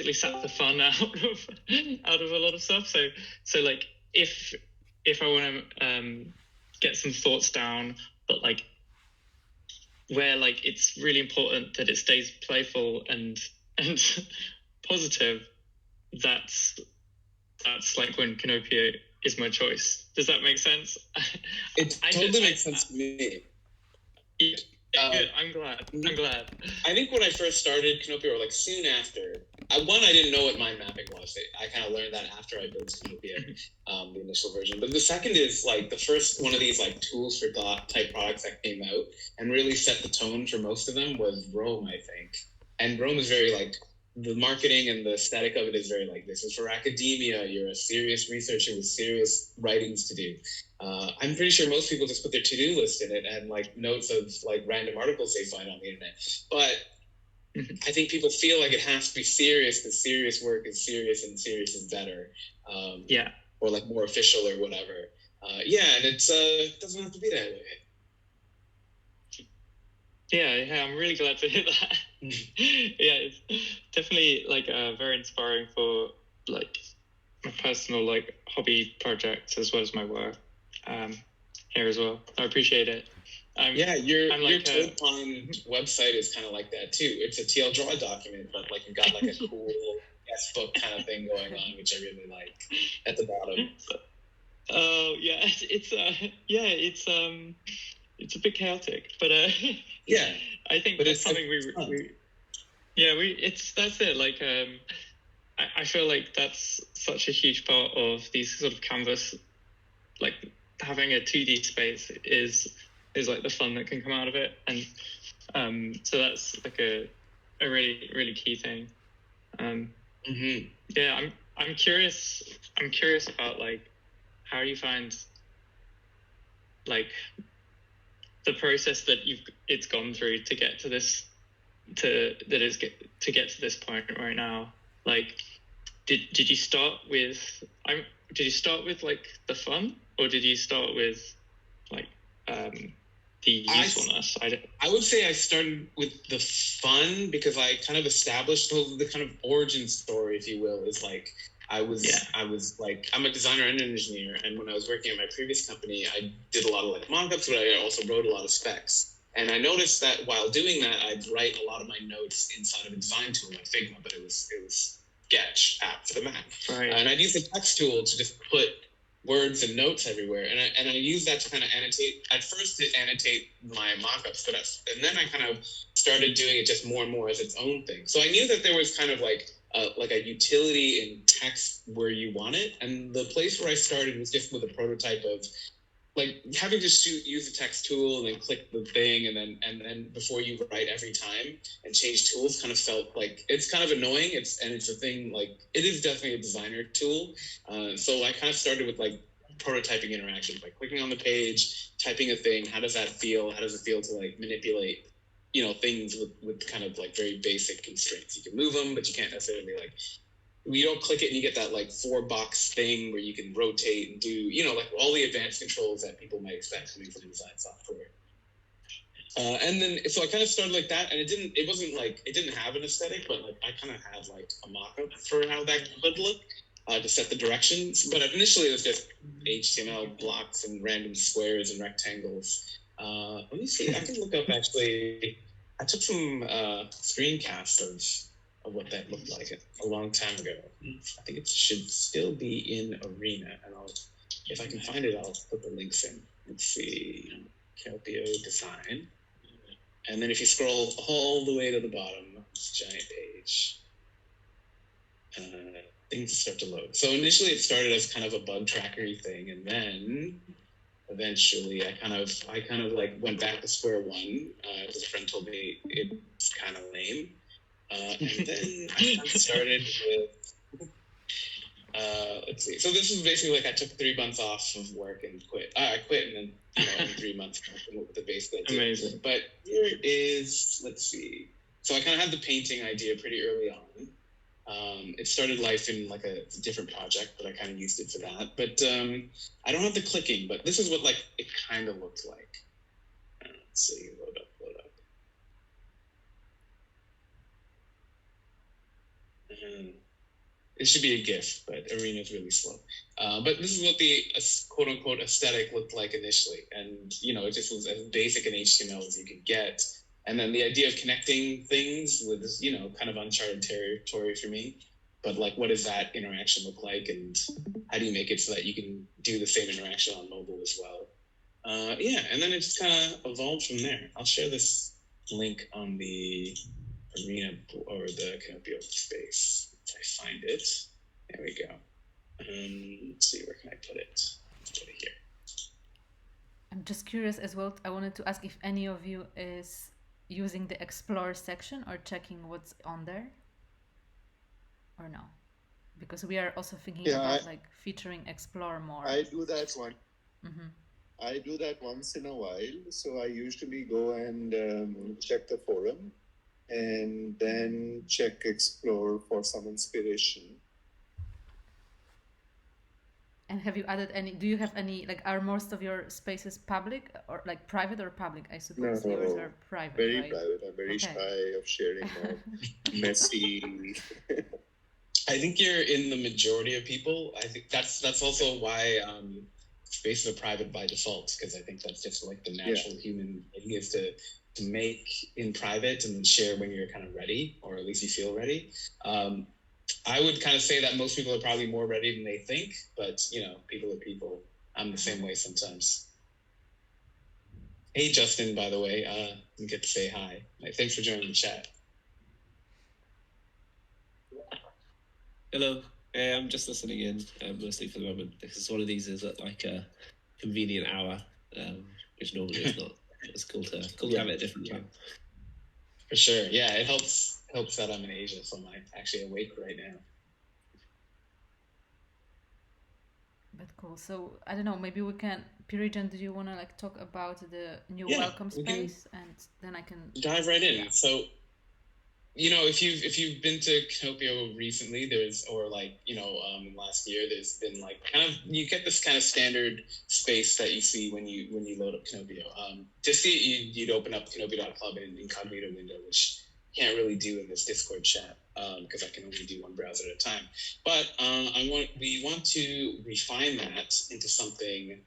basically sap the fun out of a lot of stuff. So like if I want to get some thoughts down, but like where like it's really important that it stays playful and positive, that's like when Kinopio is my choice. Does that make sense? It totally makes sense to me. Good. I'm glad. I think when I first started Kinopio, or like soon after, I didn't know what mind mapping was. I kind of learned that after I built Kinopio, the initial version. But the second is like the first one of these like tools for thought type products that came out and really set the tone for most of them was Rome, I think. And Rome is very like, the marketing and the aesthetic of it is very like, this is for academia. You're a serious researcher with serious writings to do. I'm pretty sure most people just put their to-do list in it and like notes of like random articles they find on the internet. But I think people feel like it has to be serious because serious work is serious and serious is better. Or like more official or whatever. And it doesn't have to be that way. Yeah, I'm really glad to hear that. Yeah, it's definitely like very inspiring for like my personal like hobby projects as well as my work here as well. I appreciate it. Your ToadPond website is kind of like that too. It's a TL Draw document, but like you've got like a cool guest book kind of thing going on, which I really like at the bottom. Oh yeah, it's a bit chaotic, but I think but that's something that's it. Like I feel like that's such a huge part of these sort of canvas, like having a 2D space is like the fun that can come out of it, and so that's like a really really key thing. Yeah, I'm curious about like how you find like the process that it's gone through to get to this to get to this point right now. Like did you start with like the fun, or did you start with like the usefulness? I would say I started with the fun because I kind of established the kind of origin story, if you will, is like I was like, I'm a designer and an engineer, and when I was working at my previous company, I did a lot of like mock-ups, but I also wrote a lot of specs. And I noticed that while doing that, I'd write a lot of my notes inside of a design tool like Figma, but it was Sketch app for the Mac. Right. And I'd use the text tool to just put words and notes everywhere, and I use that to kind of annotate. At first, to annotate my mock-ups, and then I kind of started doing it just more and more as its own thing. So I knew that there was kind of like a utility in text where you want it, and the place where I started was just with a prototype of like having to use the text tool and then click the thing and then before you write every time and change tools kind of felt like it's kind of annoying. It's a thing, like it is definitely a designer tool. So I kind of started with like prototyping interactions, like clicking on the page, typing a thing. How does that feel? How does it feel to like manipulate, things with kind of like very basic constraints? You can move them, but you can't necessarily like, you don't click it and you get that like 4-box thing where you can rotate and do, like all the advanced controls that people might expect coming from design software. And then, so I kind of started like that, and it didn't have an aesthetic, but like I kind of had like a mock-up for how that would look to set the directions. But initially it was just HTML blocks and random squares and rectangles. Let me see, I can look up actually, I took some screencasts of what that looked like a long time ago. I think it should still be in Arena, and if I can find it, I'll put the links in. Let's see, Kinopio design, and then if you scroll all the way to the bottom of this giant page, things start to load. So initially, it started as kind of a bug trackery thing, and then eventually, I kind of like went back to square one because a friend told me it's kind of lame. And then I started with, let's see. So this is basically like I took 3 months off of work and quit. I quit, and then in 3 months I came up with the base that I did. Amazing. But here is, let's see. So I kind of had the painting idea pretty early on. It started life in like a different project, but I kind of used it for that. But I don't have the clicking, but this is what like it kind of looked like. Let's see, load up. It should be a GIF, but Arena is really slow. But this is what the quote unquote aesthetic looked like initially. And, it just was as basic in HTML as you could get. And then the idea of connecting things was, kind of uncharted territory for me. But what does that interaction look like? And how do you make it so that you can do the same interaction on mobile as well? And then it just kind of evolved from there. I'll share this link on the Arena or the Kinopio space if I find it. There we go. Let's see, where can I put it? Let's put it here. I'm just curious as well. I wanted to ask if any of you is using the Explore section or checking what's on there, or no? Because we are also thinking about featuring Explore more. I do that one. Mm-hmm. I do that once in a while. So I usually go and check the forum and then check Explore for some inspiration. And have you added any, do you have any, are most of your spaces public or private or public? I suppose yours are private, very right? private. I'm very shy of sharing my messy. I think you're in the majority of people. I think that's also why spaces are private by default, because I think that's just the natural human thing is to make in private and then share when you're kind of ready, or at least you feel ready. I would kind of say that most people are probably more ready than they think, but people are people. I'm the same way sometimes. Hey, Justin, by the way, you get to say hi. Thanks for joining the chat. Hello. I'm just listening in, mostly for the moment, because one of these is at a convenient hour, which normally is not. It's cool to have it at a different time. For sure. Yeah, it helps that I'm in Asia, so I'm actually awake right now. But cool. So I don't know, maybe we can, Pirijan, do you want to talk about the new welcome space, and then I can dive right in. Yeah. So if you've been to Kinopio recently, last year, there's been you get this kind of standard space that you see when you load up Kinopio. To see it, you'd open up Kinopio.club in incognito window, which you can't really do in this Discord chat because I can only do one browser at a time. But we want to refine that into something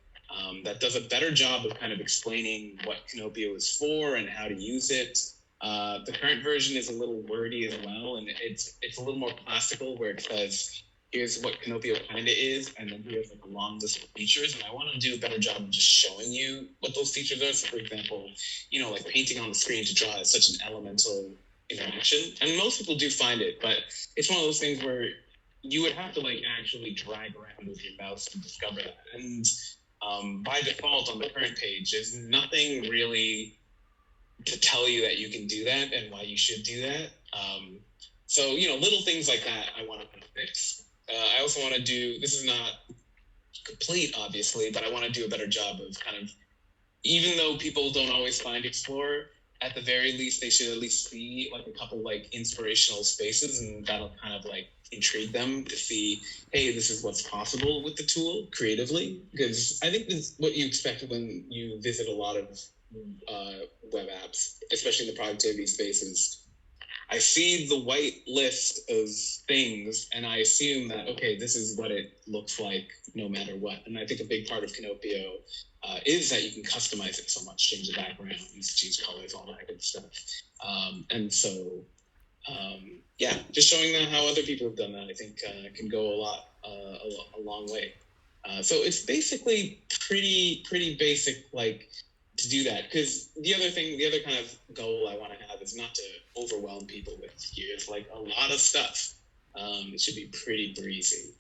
that does a better job of kind of explaining what Kinopio is for and how to use it. The current version is a little wordy as well, and it's a little more classical, where it says, here's what Kinopio kind of is, and then here's a long list of features. And I want to do a better job of just showing you what those features are. So, for example, painting on the screen to draw is such an elemental interaction, and most people do find it, but it's one of those things where you would have to actually drag around with your mouse to discover that. And by default on the current page, there's nothing really to tell you that you can do that and why you should do that. So little things like that I want to fix. I also want to do, this is not complete obviously, but I want to do a better job of kind of, even though people don't always find Explorer, at the very least they should at least see a couple inspirational spaces, and that'll kind of intrigue them to see, hey, this is what's possible with the tool creatively. Because I think this is what you expect when you visit a lot of web apps, especially in the productivity spaces. I see the white list of things and I assume that, okay, this is what it looks like no matter what. And I think a big part of Kinopio is that you can customize it so much, change the background, choose colors, all that good stuff. And so, just showing them how other people have done that, I think can go a long way. So it's basically pretty basic, to do that, because the other kind of goal I want to have is not to overwhelm people with here's a lot of stuff. It should be pretty breezy.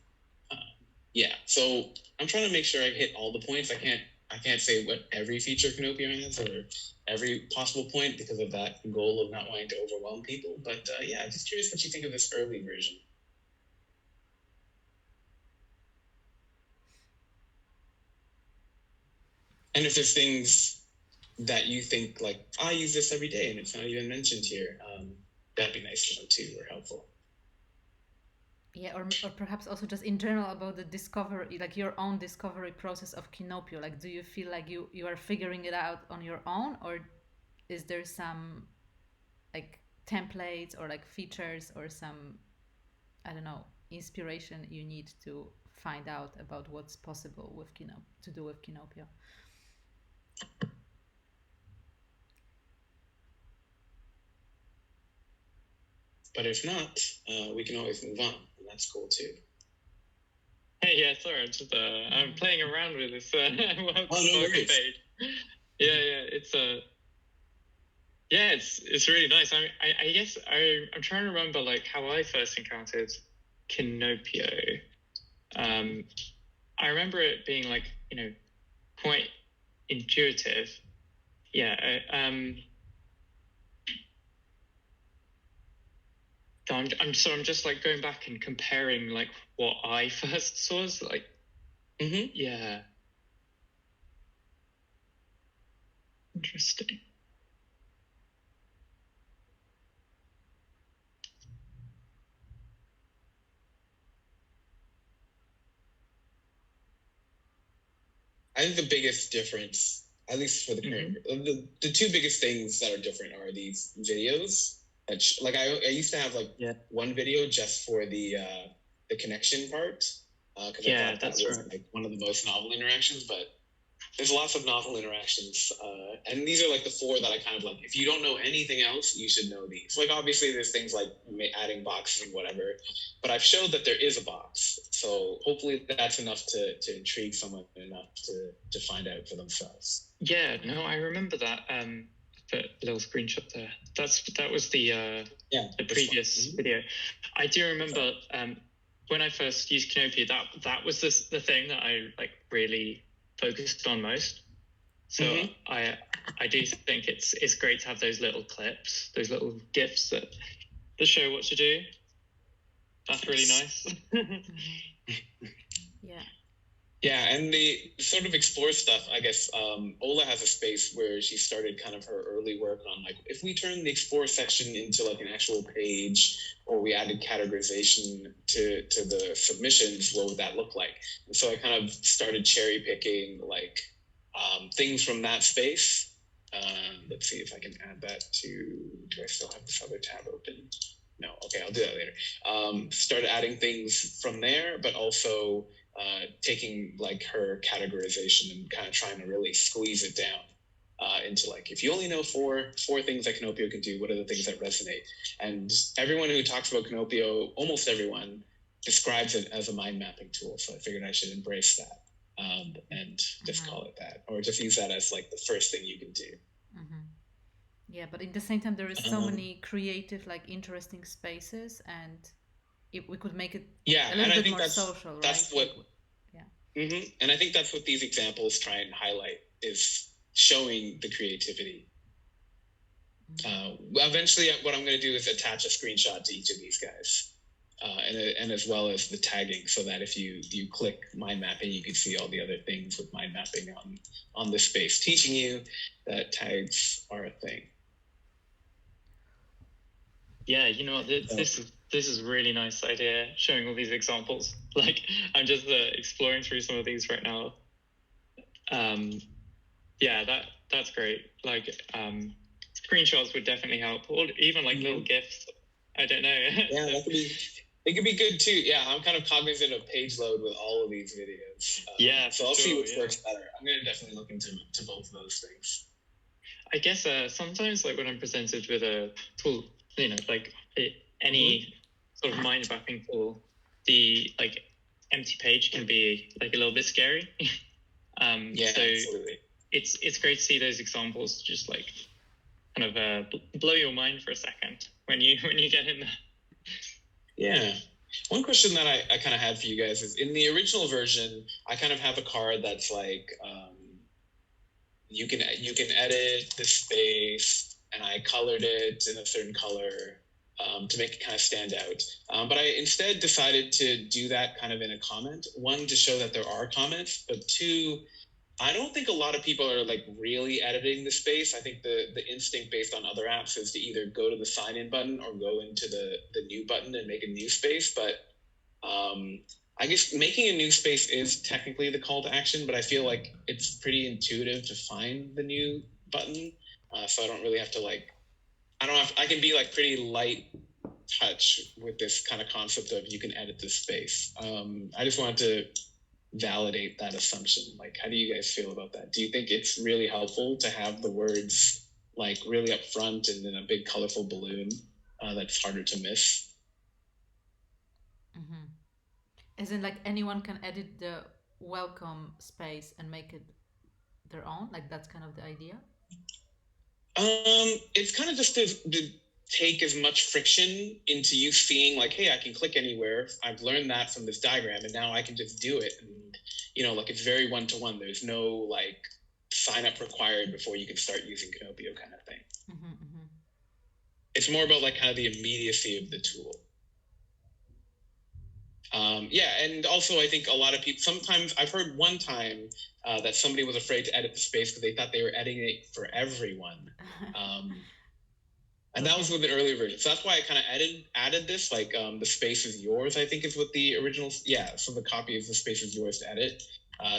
So I'm trying to make sure I hit all the points. I can't say what every feature Kinopio has or every possible point because of that goal of not wanting to overwhelm people. But I'm just curious what you think of this early version. And if there's things that you think I use this every day and it's not even mentioned here, that'd be nice to know too, or helpful. Yeah, or perhaps also just in general about the discovery, your own discovery process of Kinopio. Do you feel like you are figuring it out on your own, or is there some templates or features or some I don't know, inspiration you need to find out about what's possible with to do with Kinopio. But if not, we can always move on, and that's cool too. Hey, yeah, sorry, I'm playing around with this welcome page. Yeah, it's really nice. I guess I'm trying to remember like how I first encountered Kinopio. I remember it being like, you know, quite intuitive. Yeah. I'm just like going back and comparing like what I first saw. So, like, yeah. Interesting. I think the biggest difference, at least for the current, the two biggest things that are different are these videos. Like I used to have like one video just for the connection part, because I thought that was like one of the most novel interactions. But there's lots of novel interactions, and these are like the four that I kind of like. If you don't know anything else, you should know these. Like obviously, there's things like adding boxes and whatever, but I've showed that there is a box, so hopefully that's enough to intrigue someone enough to find out for themselves. Yeah, no, I remember that the little screenshot there. That was the previous video. I do remember when I first used Kinopio, that was the thing that I like really focused on most. So I do think it's great to have those little clips, those little GIFs that show what to do. That's really nice. Yeah, and the sort of explore stuff, I guess Ola has a space where she started kind of her early work on like, if we turn the explore section into like an actual page, or we added categorization to the submissions, what would that look like? And so I kind of started cherry picking like things from that space. Let's see if I can add that to, do I still have this other tab open? No, okay, I'll do that later. Started adding things from there, but also taking like her categorization and kind of trying to really squeeze it down into like, if you only know four things that Kinopio can do, what are the things that resonate? And everyone who talks about Kinopio, almost everyone, describes it as a mind mapping tool. So I figured I should embrace that and just call it that, or just use that as like the first thing you can do. Yeah, but in the same time, there is so many creative, like interesting spaces, and if we could make it a little bit more social, that's right? And I think that's what these examples try and highlight, is showing the creativity. Eventually, what I'm going to do is attach a screenshot to each of these guys, and as well as the tagging, so that if you click mind mapping, you can see all the other things with mind mapping on this space, teaching you that tags are a thing. Yeah, you know what? This is a really nice idea, showing all these examples. Like, I'm just exploring through some of these right now. Yeah, that's great. Like, screenshots would definitely help, or even like little GIFs. I don't know. Yeah, it could be good too. Yeah, I'm kind of cognizant of page load with all of these videos. So I'll see which works better. I'm going to definitely look into both of those things. I guess sometimes, like when I'm presented with a tool, you know, like any sort of mind mapping tool, the like empty page can be like a little bit scary. So absolutely. It's great to see those examples just like kind of blow your mind for a second when you get in there. Yeah. One question that I kind of had for you guys is, in the original version, I kind of have a card that's like, you can edit the space, and I colored it in a certain color to make it kind of stand out. But I instead decided to do that kind of in a comment. One, to show that there are comments, but two, I don't think a lot of people are like really editing the space. I think the instinct based on other apps is to either go to the sign in button or go into the new button and make a new space. But I guess making a new space is technically the call to action, but I feel like it's pretty intuitive to find the new button. So I don't really have to like, I can be like pretty light touch with this kind of concept of you can edit this space. I just wanted to validate that assumption. Like, how do you guys feel about that? Do you think it's really helpful to have the words like really up front and in a big colorful balloon that's harder to miss? Mm-hmm. As in, like, anyone can edit the welcome space and make it their own? Like, that's kind of the idea? It's kind of just to take as much friction into you seeing like, hey, I can click anywhere. I've learned that from this diagram, and now I can just do it. And, you know, like, it's very one-to-one. There's no like sign up required before you can start using Kinopio kind of thing. Mm-hmm, mm-hmm. It's more about like kind of the immediacy of the tool. Yeah, and also I think a lot of people, sometimes I've heard one time that somebody was afraid to edit the space because they thought they were editing it for everyone. And that was with the earlier version. So that's why I kind of added this, like the space is yours, I think is what the original, so the copy of the space is yours to edit,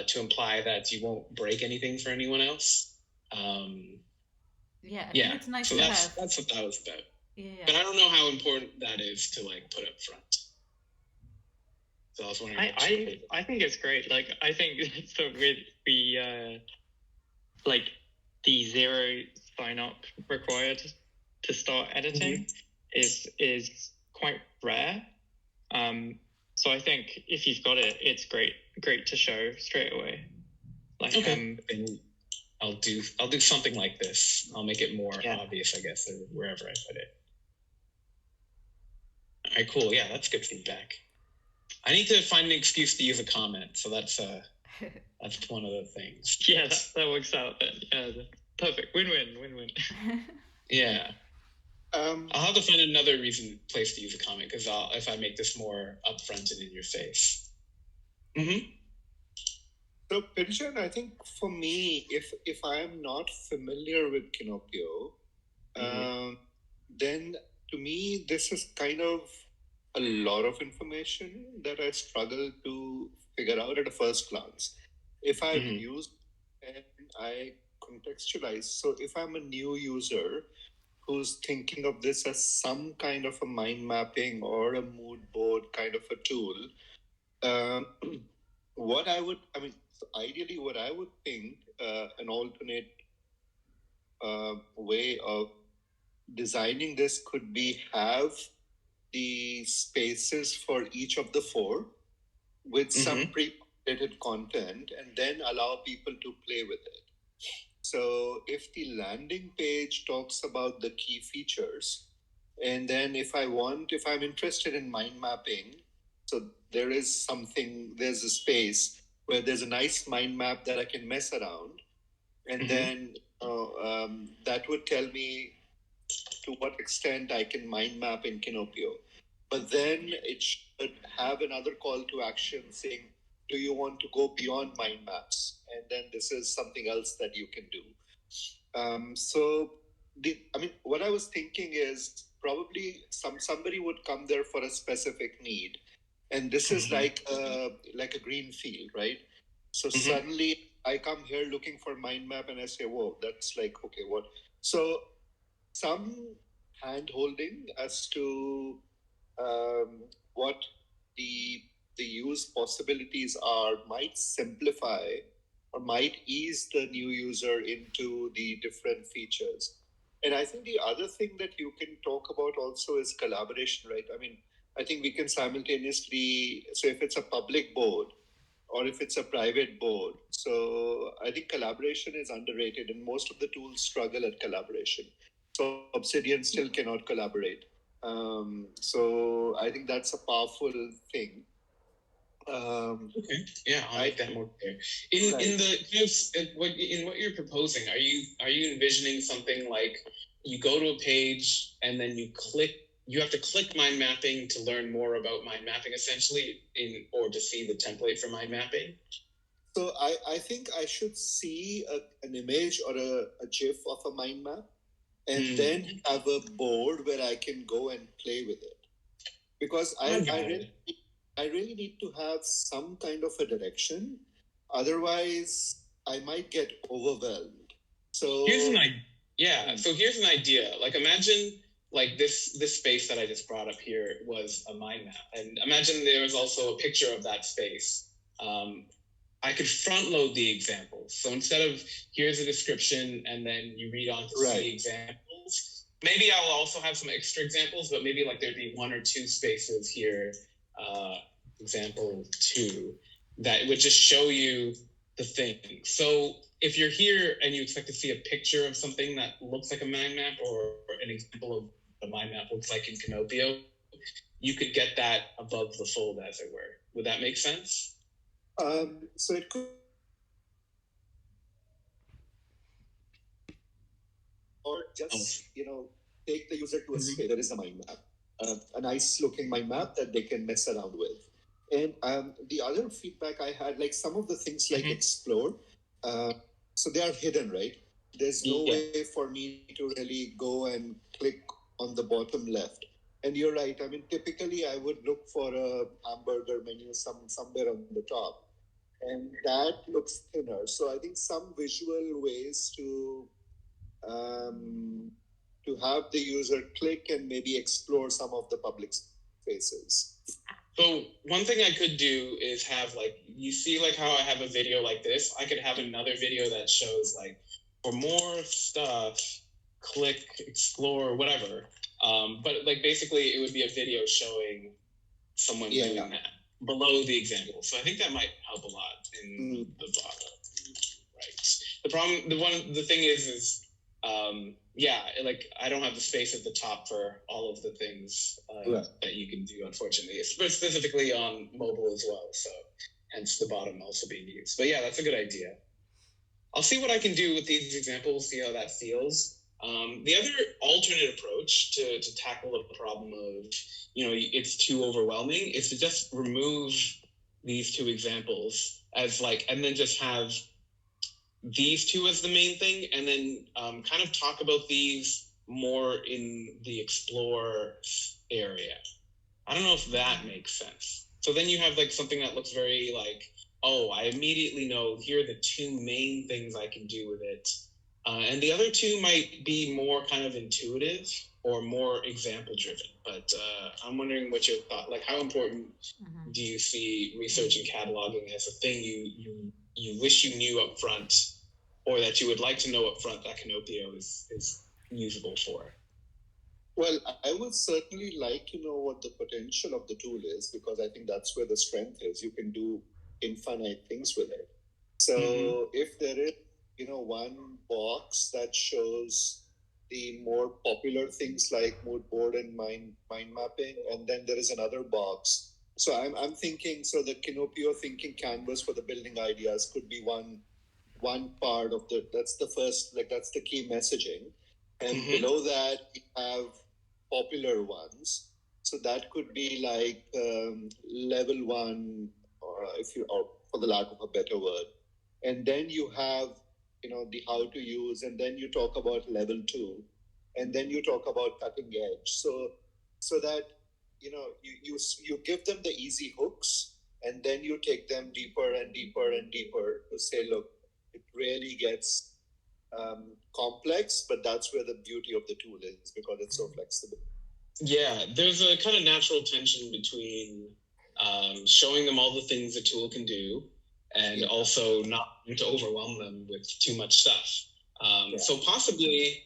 to imply that you won't break anything for anyone else. Yeah, I think it's nice so to that's, have. that's what that was about. Yeah. But I don't know how important that is to like put up front. So I was wondering. I think it's great. Like, I think so we like the 0 sign up required to start editing is quite rare. So I think if you've got it, it's great to show straight away. Like, I'll do something like this. I'll make it more obvious, I guess, or wherever I put it. All right, cool. Yeah, that's good feedback. I need to find an excuse to use a comment, so that's one of the things. Yeah, that works out then. Yeah, perfect. Win-win. Yeah. I'll have to find another place to use a comment, because if I make this more upfront and in your face. Mm-hmm. So, Pinchan, I think for me, if I am not familiar with Kinopio, then to me this is kind of a lot of information that I struggle to figure out at a first glance. If I've used and I contextualize, so if I'm a new user who's thinking of this as some kind of a mind mapping or a mood board kind of a tool, ideally what I would think an alternate way of designing this could be have the spaces for each of the 4 with some pre-populated content, and then allow people to play with it. So if the landing page talks about the key features, and then if I'm interested in mind mapping, so there's a space where there's a nice mind map that I can mess around, and then that would tell me to what extent I can mind map in Kinopio. But then it should have another call to action saying, do you want to go beyond mind maps? And then this is something else that you can do. What I was thinking is probably somebody would come there for a specific need. And this is like a green field, right? So suddenly I come here looking for mind map and I say, whoa, that's like, okay, what? So some hand holding as to what the use possibilities are might simplify or might ease the new user into the different features. And I think the other thing that you can talk about also is collaboration, right? I mean, I think we can simultaneously, so if it's a public board or if it's a private board, so I think collaboration is underrated and most of the tools struggle at collaboration. So Obsidian still cannot collaborate. So I think that's a powerful thing. Okay. Yeah, I'll make that more clear. In what you're proposing, are you envisioning something like you go to a page and then you have to click mind mapping to learn more about mind mapping, essentially, or to see the template for mind mapping? So I think I should see an image or a GIF of a mind map, and then have a board where I can go and play with it. Because I really need to have some kind of a direction. Otherwise, I might get overwhelmed. So here's an idea. Like, imagine like this space that I just brought up here was a mind map, and imagine there was also a picture of that space. I could front load the examples. So instead of here's a description and then you read on to see examples, maybe I'll also have some extra examples, but maybe like there'd be one or two spaces here, example 2, that would just show you the thing. So if you're here and you expect to see a picture of something that looks like a mind map or an example of a mind map looks like in Kinopio, you could get that above the fold, as it were. Would that make sense? So it could, or just take the user to a space. There is a mind map, a nice looking mind map that they can mess around with. And the other feedback I had, like some of the things like explore, so they are hidden, right? There's no way for me to really go and click on the bottom left. And you're right. I mean, typically I would look for a hamburger menu somewhere on the top. And that looks thinner. So I think some visual ways to have the user click and maybe explore some of the public spaces. So one thing I could do is have like, you see like how I have a video like this? I could have another video that shows like, for more stuff, click, explore, whatever. But like basically it would be a video showing someone doing that below the example. So I think that might help a lot in the bottom. Right. The thing is like I don't have the space at the top for all of the things that you can do, unfortunately, specifically on mobile as well. So hence the bottom also being used. But yeah, that's a good idea. I'll see what I can do with these examples, see how that feels. The other alternate approach to tackle the problem of, it's too overwhelming is to just remove these two examples as like, and then just have these two as the main thing, and then kind of talk about these more in the explore area. I don't know if that makes sense. So then you have like something that looks very like, oh, I immediately know here are the two main things I can do with it. And the other two might be more kind of intuitive or more example driven. But I'm wondering what your thought, like how important do you see research and cataloging as a thing you wish you knew up front, or that you would like to know up front that Kinopio is usable for? Well, I would certainly like to know what the potential of the tool is, because I think that's where the strength is. You can do infinite things with it. So if there is, one box that shows the more popular things like mood board and mind mapping, and then there is another box. So I'm thinking, so the Kinopio thinking canvas for the building ideas could be one part of that's the first, like that's the key messaging. And below that we have popular ones. So that could be like level 1, or for the lack of a better word. And then you have, the how to use, and then you talk about level 2, and then you talk about cutting edge. So that, you give them the easy hooks, and then you take them deeper and deeper and deeper to say, look, it really gets complex, but that's where the beauty of the tool is, because it's so flexible. Yeah, there's a kind of natural tension between showing them all the things the tool can do, and also not to overwhelm them with too much stuff. So possibly,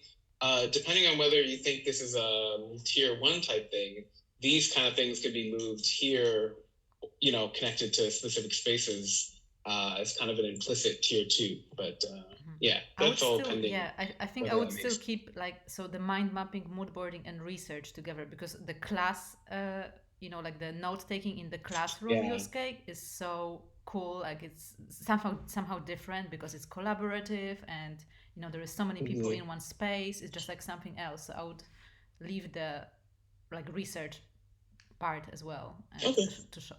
depending on whether you think this is a tier 1 type thing, these kind of things could be moved here, connected to specific spaces as kind of an implicit tier 2. But that's all pending. Yeah, I think I would still keep the mind mapping, mood boarding, and research together, because the class, like the note taking in the classroom use case is so cool. Like it's somehow different because it's collaborative, and there is so many people in one space. It's just like something else. So I would leave the research part as well. And to show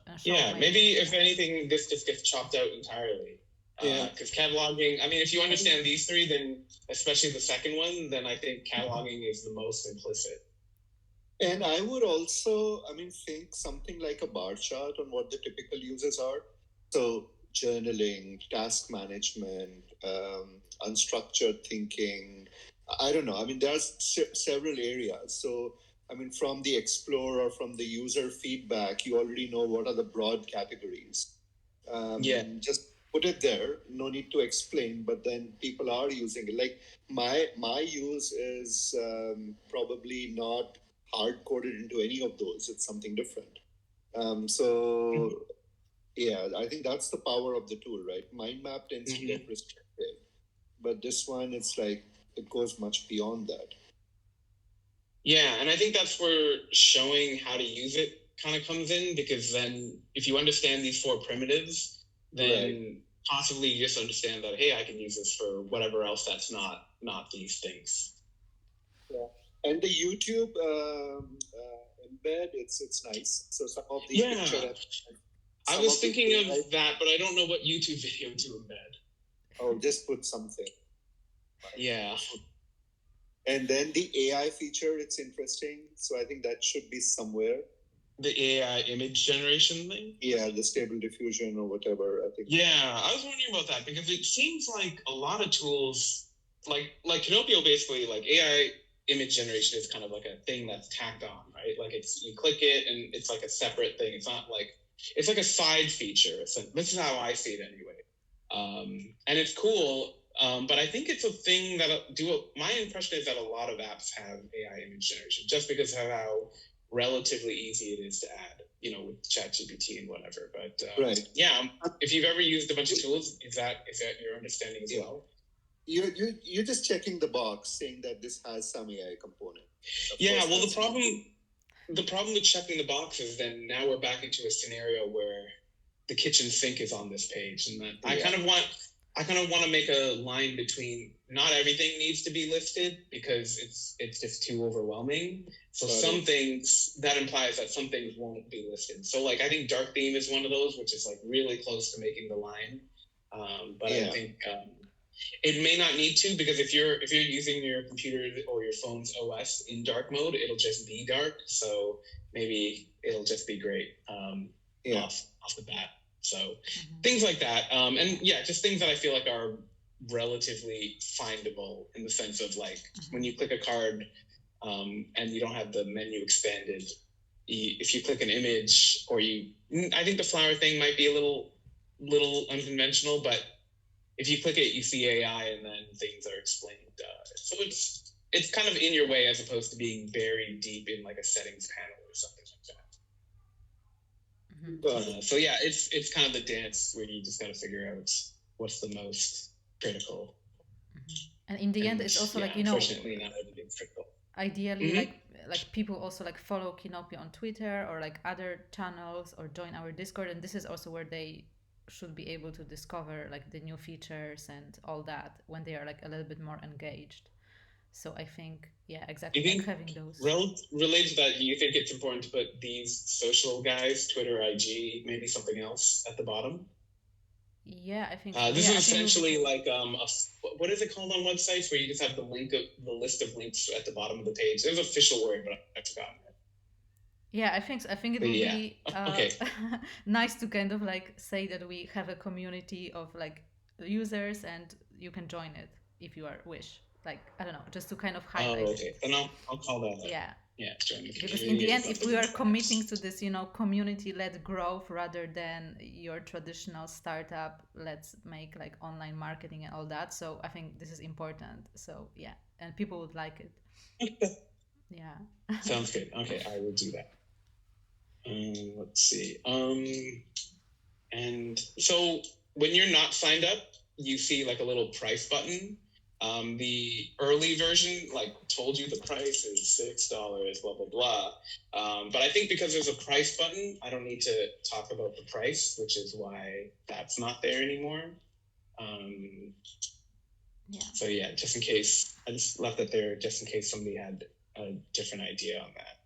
maybe if anything, this just gets chopped out entirely. Because cataloging, I mean, if you understand these three, then especially the second one, then I think cataloging is the most implicit. And I would also, think something like a bar chart on what the typical uses are. So journaling, task management, unstructured thinking, I don't know. I mean, there's several areas. So, I mean, from the explore or from the user feedback, you already know what are the broad categories. Just put it there. No need to explain. But then people are using it. Like my use is probably not hard coded into any of those. It's something different. So yeah, I think that's the power of the tool, right? Mind map tends to get restricted, but this one, it's like it goes much beyond that. Yeah, and I think that's where showing how to use it kind of comes in, because then if you understand these four primitives, then possibly you just understand that, hey, I can use this for whatever else that's not these things. Yeah, and the YouTube embed, it's nice. So some of the I was thinking of that, but I don't know what YouTube video to embed. Oh, just put something. Yeah. And then the AI feature, it's interesting. So I think that should be somewhere. The AI image generation thing? Yeah, the stable diffusion or whatever, I think. Yeah, I was wondering about that, because it seems like a lot of tools, like Kinopio, basically, like AI image generation is kind of like a thing that's tacked on, right? Like you click it and it's like a separate thing. It's not like, it's like a side feature. So this is how I see it anyway. And it's cool, but I think it's a thing that my impression is that a lot of apps have AI image generation, just because of how relatively easy it is to add, with ChatGPT and whatever. But yeah, if you've ever used a bunch of tools, is that your understanding as well? You're just checking the box saying that this has some AI component. Yeah, well, the problem with checking the box is then now we're back into a scenario where the kitchen sink is on this page, and that I kind of want to make a line between not everything needs to be listed, because it's just too overwhelming. So some things, that implies that some things won't be listed. So like I think dark theme is one of those, which is like really close to making the line. But I think it may not need to, because if you're using your computer or your phone's OS in dark mode, it'll just be dark. So maybe it'll just be great off the bat. So things like that. And yeah, just things that I feel like are relatively findable, in the sense of like when you click a card and you don't have the menu expanded, if you click an image, I think the flower thing might be a little unconventional, but if you click it, you see AI and then things are explained. So it's kind of in your way, as opposed to being buried deep in like a settings panel or something like that. So yeah, it's kind of the dance where you just got to figure out what's the most critical. And in the end, it's also like, unfortunately, not everything's critical. Ideally, like people also like follow Kinopio on Twitter or like other channels, or join our Discord, and this is also where they should be able to discover like the new features and all that when they are like a little bit more engaged. So I think, exactly, like having those. Related to that, do you think it's important to put these social guys, Twitter, IG, maybe something else at the bottom? Yeah, I think this is essentially like what is it called on websites, where you just have the list of links at the bottom of the page? There's an official word, but I've forgotten it. Yeah, I think it would be nice to kind of like say that we have a community of like users, and you can join it if you wish. Like, I don't know, just to kind of highlight. Oh, okay. Then I'll call that. Yeah. Yeah, join the community. Because in the end, if we are committing to this, community-led growth rather than your traditional startup, let's make like online marketing and all that. So I think this is important. So yeah, and people would like it. Yeah. Sounds good. Okay, I will do that. Let's see. And so when you're not signed up, you see like a little price button. The early version like told you the price is $6, blah, blah, blah. But I think because there's a price button, I don't need to talk about the price, which is why that's not there anymore. So yeah, just in case, I just left it there just in case somebody had a different idea on that.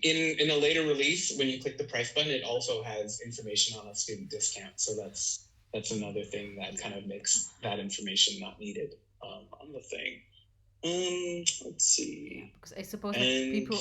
In a later release, when you click the price button, it also has information on a student discount. So that's another thing that kind of makes that information not needed on the thing. Let's see. Because I suppose people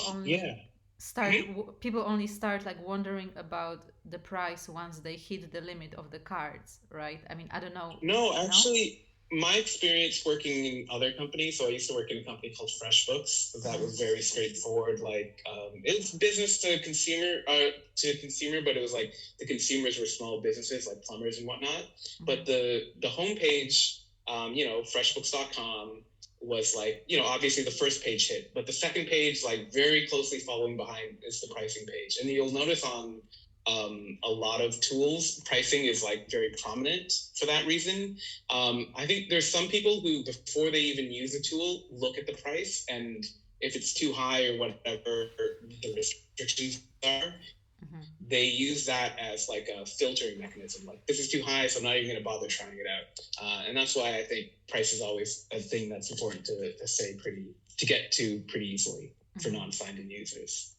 only start like wondering about the price once they hit the limit of the cards, right? I mean, I don't know. No, actually, my experience working in other companies, so I used to work in a company called FreshBooks. That was very straightforward. Like it was business to consumer, but it was like the consumers were small businesses like plumbers and whatnot. But the homepage, freshbooks.com was like, obviously the first page hit, but the second page, like very closely following behind, is the pricing page. And you'll notice on a lot of tools, pricing is like very prominent for that reason. I think there's some people who, before they even use the tool, look at the price, and if it's too high or whatever the restrictions are, they use that as like a filtering mechanism. Like, this is too high, so I'm not even going to bother trying it out. And that's why I think price is always a thing that's important to say to get to pretty easily for non-signed-in users.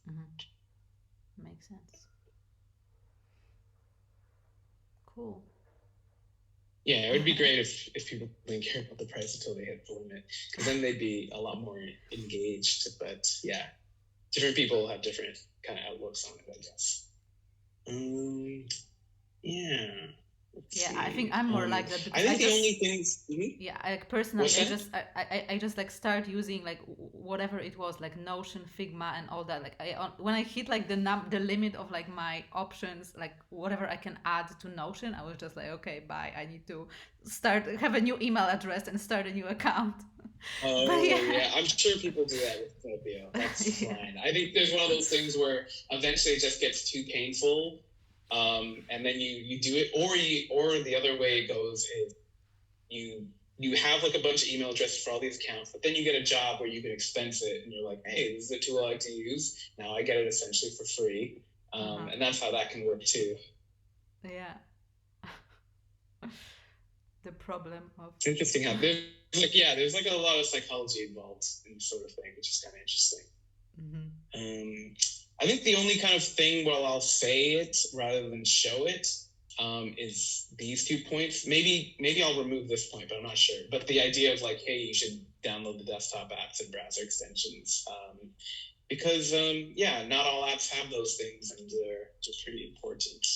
Makes sense. Cool. Yeah, it would be great if people didn't care about the price until they hit the limit, because then they'd be a lot more engaged. But yeah, different people have different kind of outlooks on it, I guess. Yeah. Yeah, I think I'm more like that. I think the only things. Yeah, like personally, I just like start using like whatever it was, like Notion, Figma, and all that. Like when I hit like the limit of like my options, like whatever I can add to Notion, I was just like, okay, bye. I need to have a new email address and start a new account. Oh yeah, I'm sure people do that with Kinopio. That's fine. I think there's one of those things where eventually it just gets too painful. And then you do it, or the other way it goes is you have like a bunch of email addresses for all these accounts, but then you get a job where you can expense it, and you're like, hey, this is a tool I like to use. Now I get it essentially for free, and that's how that can work too. Yeah. The problem of it's interesting how there's like a lot of psychology involved in this sort of thing, which is kind of interesting. I think the only kind of thing where I'll say it rather than show it is these 2 points. Maybe I'll remove this point, but I'm not sure. But the idea of like, hey, you should download the desktop apps and browser extensions, because not all apps have those things, and they're just pretty important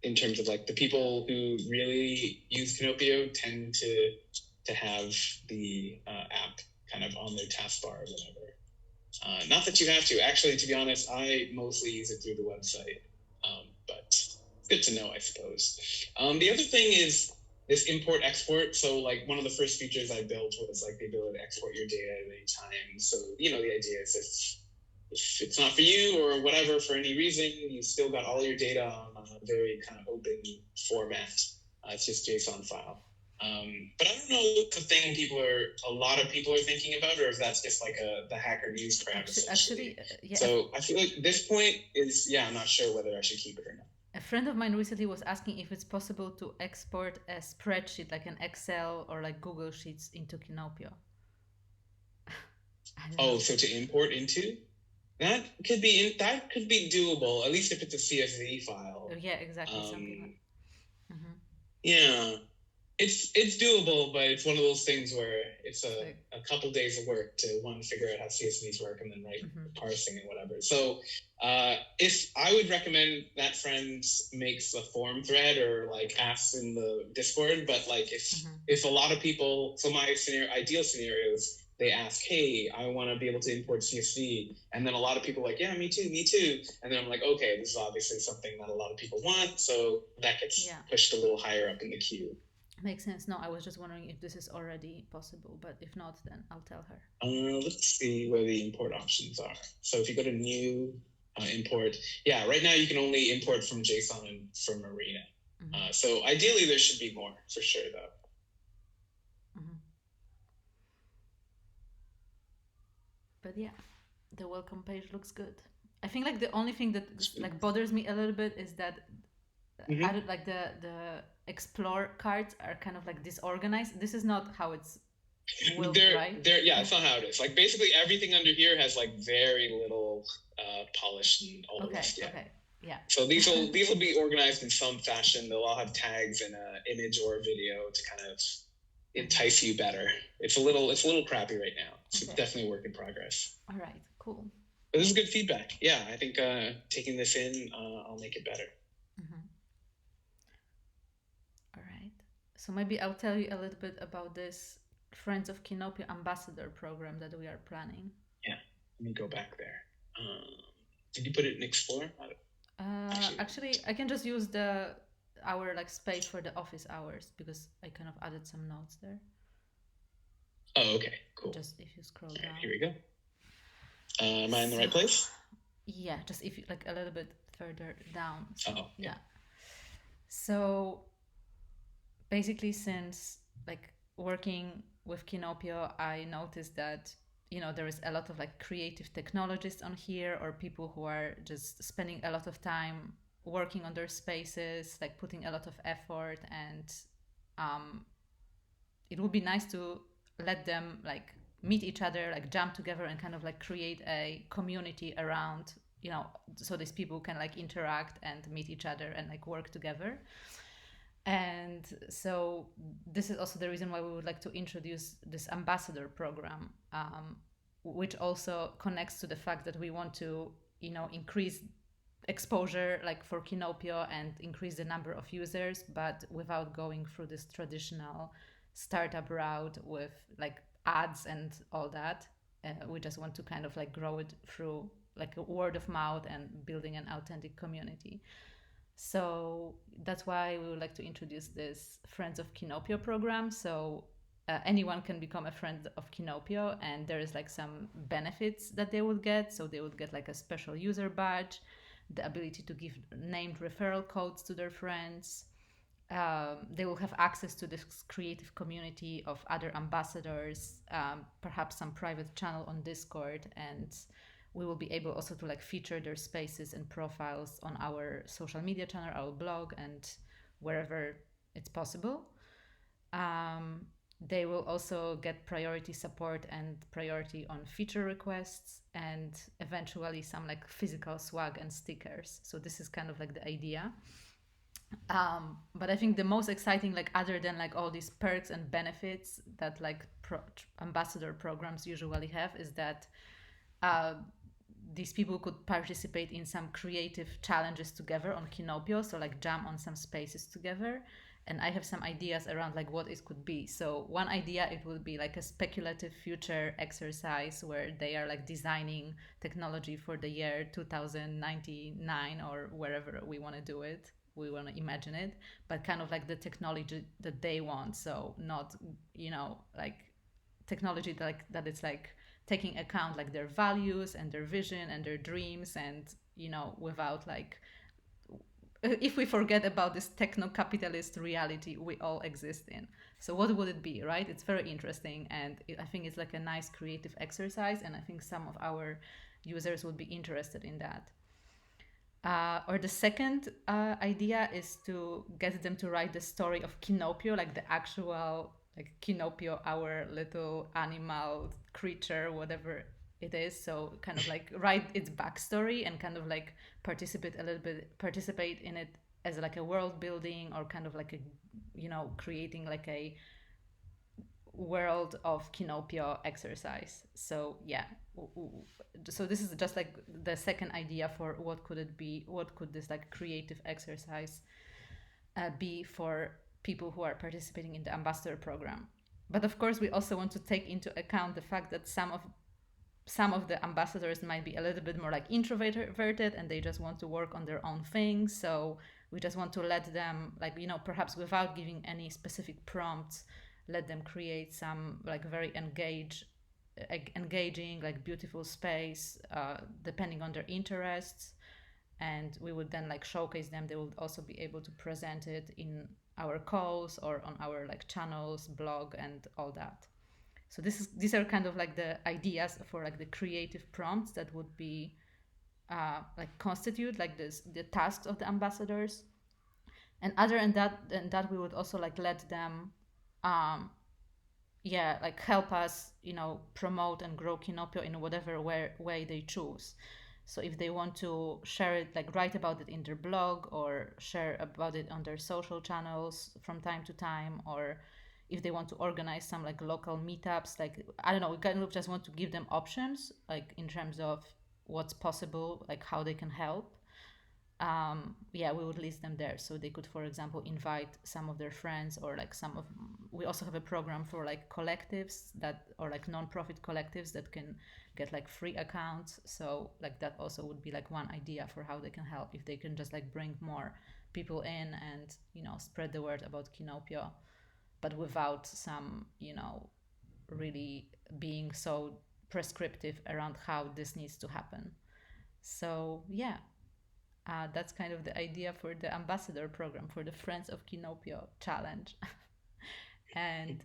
in terms of like the people who really use Kinopio tend to have the app kind of on their taskbar or whatever. Not that you have to. Actually, to be honest, I mostly use it through the website, but it's good to know, I suppose. The other thing is this import-export. So, like, one of the first features I built was, like, the ability to export your data at any time. So, the idea is if it's not for you or whatever, for any reason, you still got all your data on a very kind of open format. It's just JSON file. But I don't know if the thing a lot of people are thinking about, or if that's just like the Hacker News crowd. Actually, yeah. So I feel like this point is, I'm not sure whether I should keep it or not. A friend of mine recently was asking if it's possible to export a spreadsheet, like an Excel or like Google Sheets, into Kinopio. So to import into? That could be doable, at least if it's a CSV file. Oh, yeah, exactly. Something like. Yeah. It's doable, but it's one of those things where it's a couple days of work to figure out how CSVs work and then write parsing and whatever. So if I would recommend that friend makes a forum thread or like asks in the Discord, but like if a lot of people, so my ideal scenarios, they ask, hey, I want to be able to import CSV. And then a lot of people are like, yeah, me too. And then I'm like, okay, this is obviously something that a lot of people want. So that gets pushed a little higher up in the queue. Makes sense. No, I was just wondering if this is already possible, but if not, then I'll tell her. Let's see where the import options are. So if you go to new import, right now you can only import from JSON and from Arena. So ideally there should be more for sure, though. But yeah, the welcome page looks good. I think like the only thing that like bothers me a little bit is that added like the explore cards are kind of like disorganized. This is not how it's right? It's not how it is. Like basically everything under here has like very little polish and all the rest. Okay. Yeah. So these will be organized in some fashion. They'll all have tags and an image or a video to kind of entice you better. It's a little crappy right now. It's definitely a work in progress. All right, cool. But this is good feedback. Yeah, I think taking this in, I'll make it better. So maybe I'll tell you a little bit about this Friends of Kinopio Ambassador program that we are planning. Yeah, let me go back there. Did you put it in Explore? Actually, I can just use our like space for the office hours because I kind of added some notes there. Oh, okay, cool. Just if you scroll All down. right, here we go. Am I in the right place? Yeah, just if you like a little bit further down. So, yeah. So basically, since like working with Kinopio, I noticed that there is a lot of like creative technologists on here, or people who are just spending a lot of time working on their spaces, like putting a lot of effort, and it would be nice to let them like meet each other, like jump together and kind of like create a community around, so these people can like interact and meet each other and like work together. And so this is also the reason why we would like to introduce this ambassador program, which also connects to the fact that we want to, increase exposure like for Kinopio and increase the number of users, but without going through this traditional startup route with like ads and all that. We just want to kind of like grow it through like a word of mouth and building an authentic community. So that's why we would like to introduce this Friends of Kinopio program. So anyone can become a friend of Kinopio, and there is like some benefits that they would get. So they would get like a special user badge, the ability to give named referral codes to their friends. They will have access to this creative community of other ambassadors, perhaps some private channel on Discord, and we will be able also to like feature their spaces and profiles on our social media channel, our blog, and wherever it's possible. They will also get priority support and priority on feature requests, and eventually some like physical swag and stickers. So this is kind of like the idea. But I think the most exciting, like other than like all these perks and benefits that like ambassador programs usually have, is that these people could participate in some creative challenges together on Kinopio, so like jam on some spaces together. And I have some ideas around like what it could be. So one idea, it would be like a speculative future exercise where they are like designing technology for the year 2099 or wherever we want to do it. We want to imagine it, but kind of like the technology that they want. So not, like technology that it's like taking account like their values and their vision and their dreams, and without like, if we forget about this techno-capitalist reality we all exist in. So what would it be, right? It's very interesting, and I think it's like a nice creative exercise, and I think some of our users would be interested in that. Or the second idea is to get them to write the story of Kinopio, like the actual like Kinopio, our little animal creature, whatever it is. So kind of like write its backstory and kind of like participate in it as like a world building, or kind of like a, creating like a world of Kinopio exercise. So yeah, so this is just like the second idea for what could it be, what could this like creative exercise be for people who are participating in the ambassador program. But of course, we also want to take into account the fact that some of the ambassadors might be a little bit more like introverted and they just want to work on their own things. So we just want to let them, like, perhaps without giving any specific prompts, let them create some like very engaging, like beautiful space, depending on their interests. And we would then like showcase them. They would also be able to present it in our calls or on our like channels, blog, and all that. So these are kind of like the ideas for like the creative prompts that would be like constitute like the tasks of the ambassadors. And other than that we would also like let them like help us, promote and grow Kinopio in whatever way they choose. So if they want to share it, like write about it in their blog or share about it on their social channels from time to time, or if they want to organize some like local meetups, like, I don't know, we kind of just want to give them options, like in terms of what's possible, like how they can help. yeah, we would list them there. So they could, for example, invite some of their friends, or like we also have a program for like collectives or like non-profit collectives that can get like free accounts. So like that also would be like one idea for how they can help, if they can just like bring more people in and, spread the word about Kinopio, but without some, really being so prescriptive around how this needs to happen. So yeah, that's kind of the idea for the ambassador program, for the Friends of Kinopio challenge. And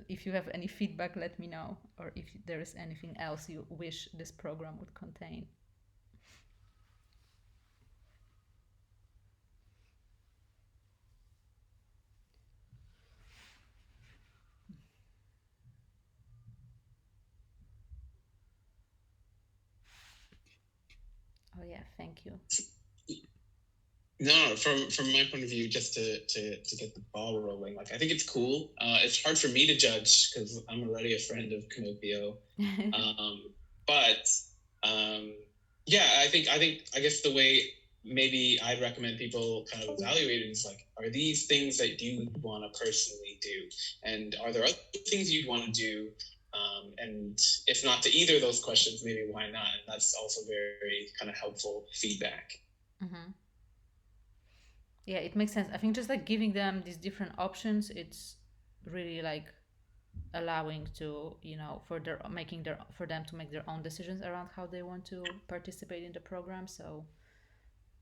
if you have any feedback, let me know, or if there is anything else you wish this program would contain. Oh yeah, thank you. No, from my point of view, just to get the ball rolling, like I think it's cool. It's hard for me to judge because I'm already a friend of Kinopio, but yeah, I guess the way maybe I'd recommend people kind of evaluate it is like, are these things that you want to personally do, and are there other things you'd want to do? And if not to either of those questions, maybe why not? And that's also very kind of helpful feedback. Mm-hmm. Yeah, it makes sense. I think just like giving them these different options, it's really like allowing to, for them to make their own decisions around how they want to participate in the program. So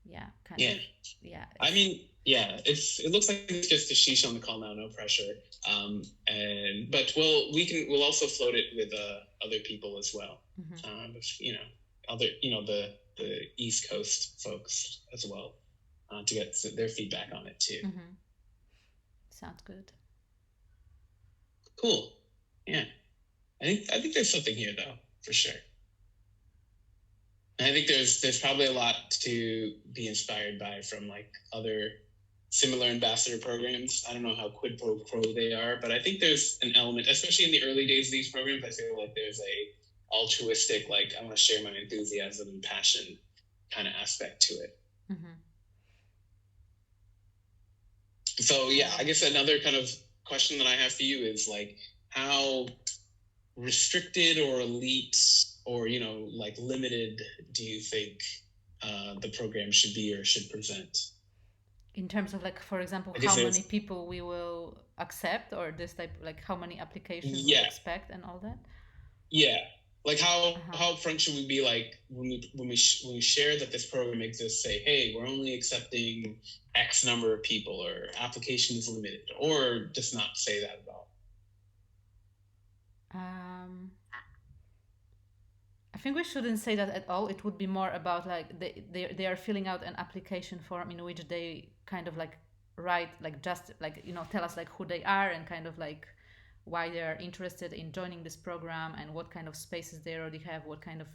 yeah, yeah. I mean, yeah, it looks like it's just a sheesh on the call now, no pressure. But we'll also float it with other people as well. Mm-hmm. The East Coast folks as well, to get their feedback on it too. Mm-hmm. Sounds good. Cool. Yeah, I think there's something here though, for sure. And I think there's probably a lot to be inspired by from like other similar ambassador programs. I don't know how quid pro quo they are, but I think there's an element, especially in the early days of these programs, I feel like there's a altruistic, like I want to share my enthusiasm and passion kind of aspect to it. Mm-hmm. So yeah, I guess another kind of question that I have for you is like, how restricted or elite or like limited do you think the program should be or should present? In terms of like, for example, how many people we will accept, or this type, like how many applications we expect and all that? Yeah, like how upfront should we be, like when we share that this program exists, say, hey, we're only accepting X number of people, or application is limited, or just not say that at all? I think we shouldn't say that at all. It would be more about like they are filling out an application form in which they kind of like write like just like tell us like who they are and kind of like why they are interested in joining this program and what kind of spaces they already have, what kind of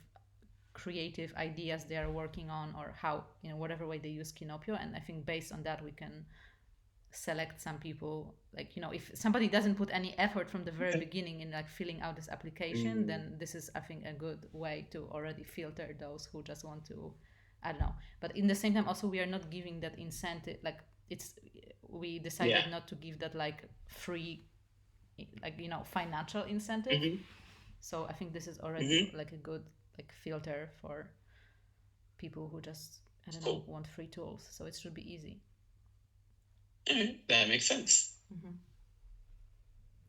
creative ideas they are working on, or how whatever way they use Kinopio. And I think based on that we can select some people. Like if somebody doesn't put any effort from the very beginning in like filling out this application, then this is, I think, a good way to already filter those who just want to, I don't know. But in the same time also we are not giving that incentive, like we decided not to give that like free, like financial incentive. So I think this is already like a good like filter for people who just, I don't know, want free tools. So it should be easy. That makes sense.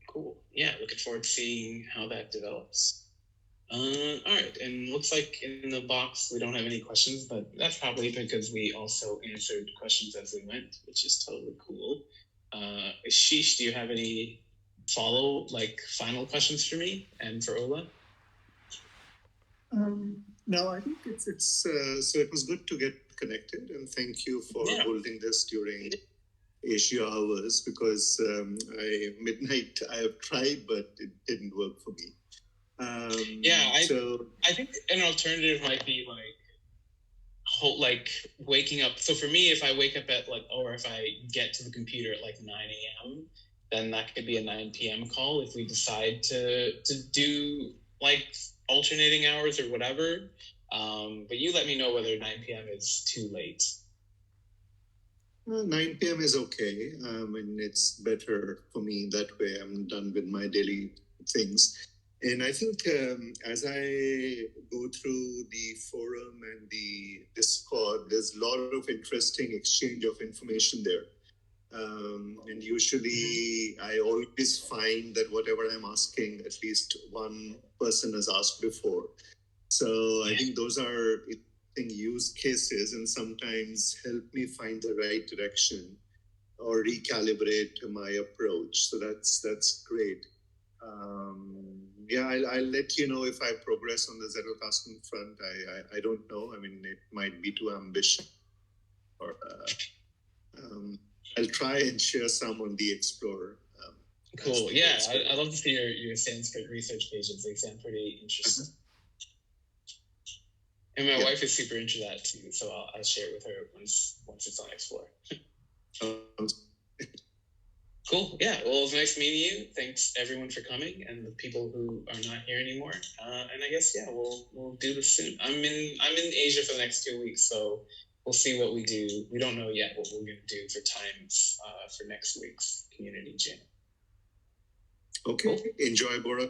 Cool. Yeah, looking forward to seeing how that develops. All right, and looks like in the box we don't have any questions, but that's probably because we also answered questions as we went, which is totally cool. Ashish, do you have any final questions for me and for Ola? No, I think it's so it was good to get connected, and thank you for holding this during Asia hours, because midnight I have tried, but it didn't work for me. I think an alternative might be waking up. So for me, if I wake up at or if I get to the computer at 9 a.m., then that could be a 9 p.m. call if we decide to do alternating hours or whatever. But you let me know whether 9 p.m. is too late. 9 p.m. is okay. And it's better for me that way. I'm done with my daily things. And I think as I go through the forum and the Discord, there's a lot of interesting exchange of information there. And usually I always find that whatever I'm asking, at least one person has asked before. So I think those are interesting use cases and sometimes help me find the right direction or recalibrate my approach. So that's great. I'll let you know if I progress on the Zettelkasten front. I don't know. I mean, it might be too ambitious. Or I'll try and share some on the Explorer. Cool. Yeah, I love to see your Sanskrit research pages. They sound pretty interesting. And my wife is super into that too, so I'll share it with her once it's on Explorer. Cool. Yeah. Well, it was nice meeting you. Thanks everyone for coming, and the people who are not here anymore. And I guess we'll do this soon. I'm in Asia for the next 2 weeks, so we'll see what we do. We don't know yet what we're going to do for times for next week's community jam. Okay. Cool. Enjoy, Bora.